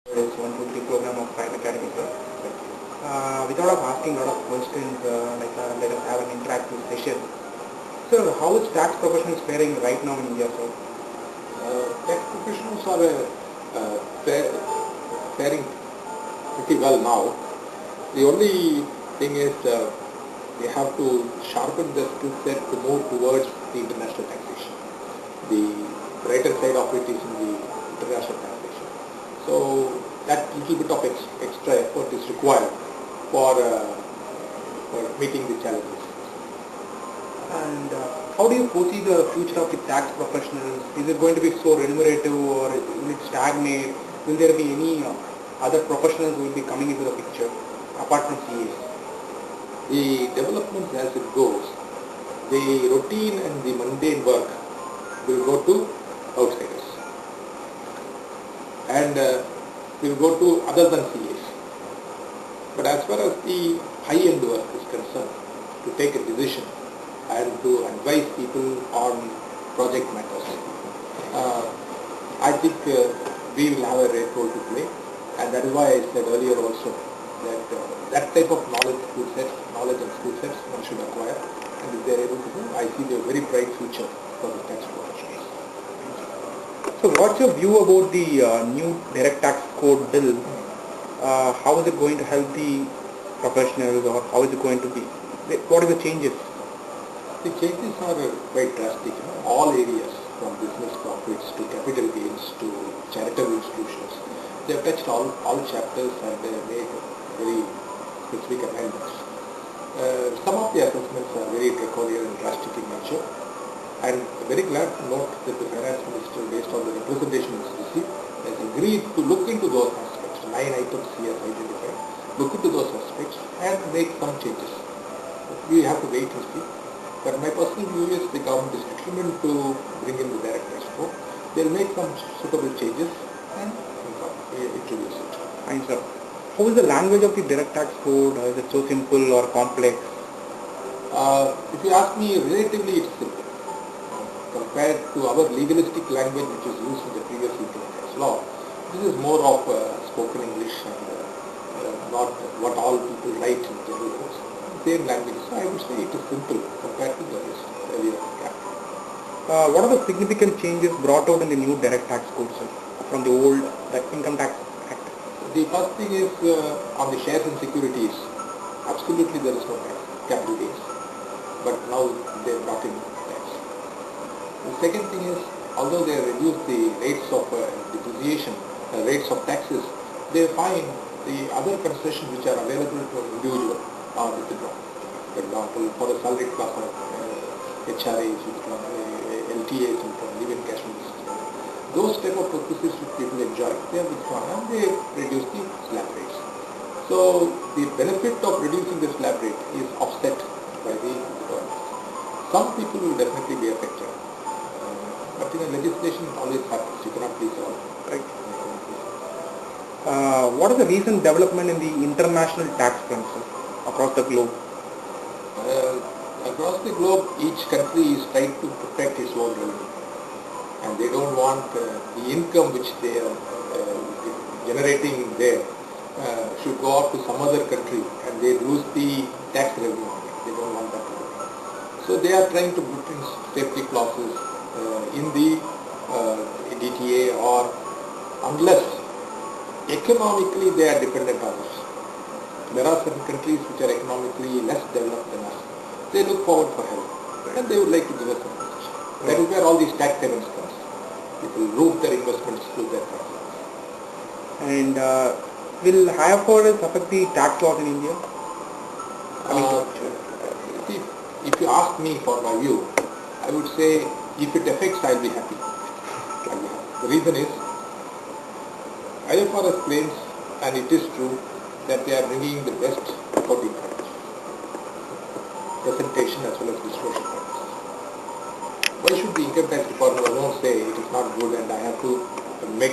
It's 123 program of Prime Academy, sir. Without of asking a lot of questions, let us have an interactive session. Sir, how is tax professionals faring right now in India, sir? Tax professionals are faring pretty well now. The only thing is they have to sharpen their skill set to move towards the international taxation. The brighter side of it is in the international taxation. So that little bit of extra effort is required for meeting the challenges. And how do you foresee the future of the tax professionals? Is it going to be so remunerative or will it stagnate? Will there be any other professionals who will be coming into the picture apart from CAs? The development as it goes, the routine and the mundane work will go to outsiders and will go to other than CAs. But as far as the high-end work is concerned, to take a decision and to advise people on project matters, I think we will have a great role to play, and that is why I said earlier also that that type of knowledge and skill sets one should acquire, and if they are able to do, I see a very bright future for the tax professionals. So what's your view about the new direct tax code bill? How is it going to help the professionals, or how is it going to be? What are the changes? The changes are quite drastic. All areas, from business profits to capital gains to charitable institutions, they have touched all chapters and they have made very specific amendments. Some of the assessments are very draconian and drastic in nature, and very glad to note that the finance minister, based on the representation he's received, has agreed to look into those aspects. 9 items he has identified. Look into those aspects and make some changes. We have to wait and see. But my personal view is the government is determined to bring in the direct tax code. They'll make some suitable changes and introduce it. Fine, sir. How is the language of the direct tax code? Is it so simple or complex? If you ask me, relatively it's simple. Compared to our legalistic language which is used in the previous income tax law, this is more of spoken English and not what all people write in general words. Same language. So I would say it is simple compared to the earlier cap. What are the significant changes brought out in the new direct tax code, sir, from the old income tax act? The first thing is on the shares and securities, absolutely there is no tax, capital gains. But now they have brought in tax. The second thing is, although they have reduced the rates of depreciation, rates of taxes, they find the other concessions which are available to an individual are withdrawn. For example, for a salaried class of HRA is withdrawn, LTA is withdrawn, live-in encashment is withdrawn. Those type of purposes which people enjoy, they are withdrawn and they reduce the slab rates. So the benefit of reducing the slab rate is offset by the government. Some people will definitely be affected, but legislation always happens. You cannot please all. Right. What is the recent development in the international tax front, sir, across the globe? Across the globe, each country is trying to protect its own revenue, and they don't want the income which they are generating there should go out to some other country and they lose the tax revenue on it. They don't want that to happen. So they are trying to put in safety clauses in the DTA, or unless economically they are dependent on us. There are certain countries which are economically less developed than us. They look forward for help and they would like to give us some concession. That is where all these tax havens comes. People route their investments through their tax havens. And will IFRS affect the tax laws in India? If you ask me for my view, I would say if it affects, I'll be happy. The reason is, IFRS claims, and it is true, that they are bringing the best accounting practice, presentation as well as disclosure practice. Why should the income tax department alone say it is not good and I have to make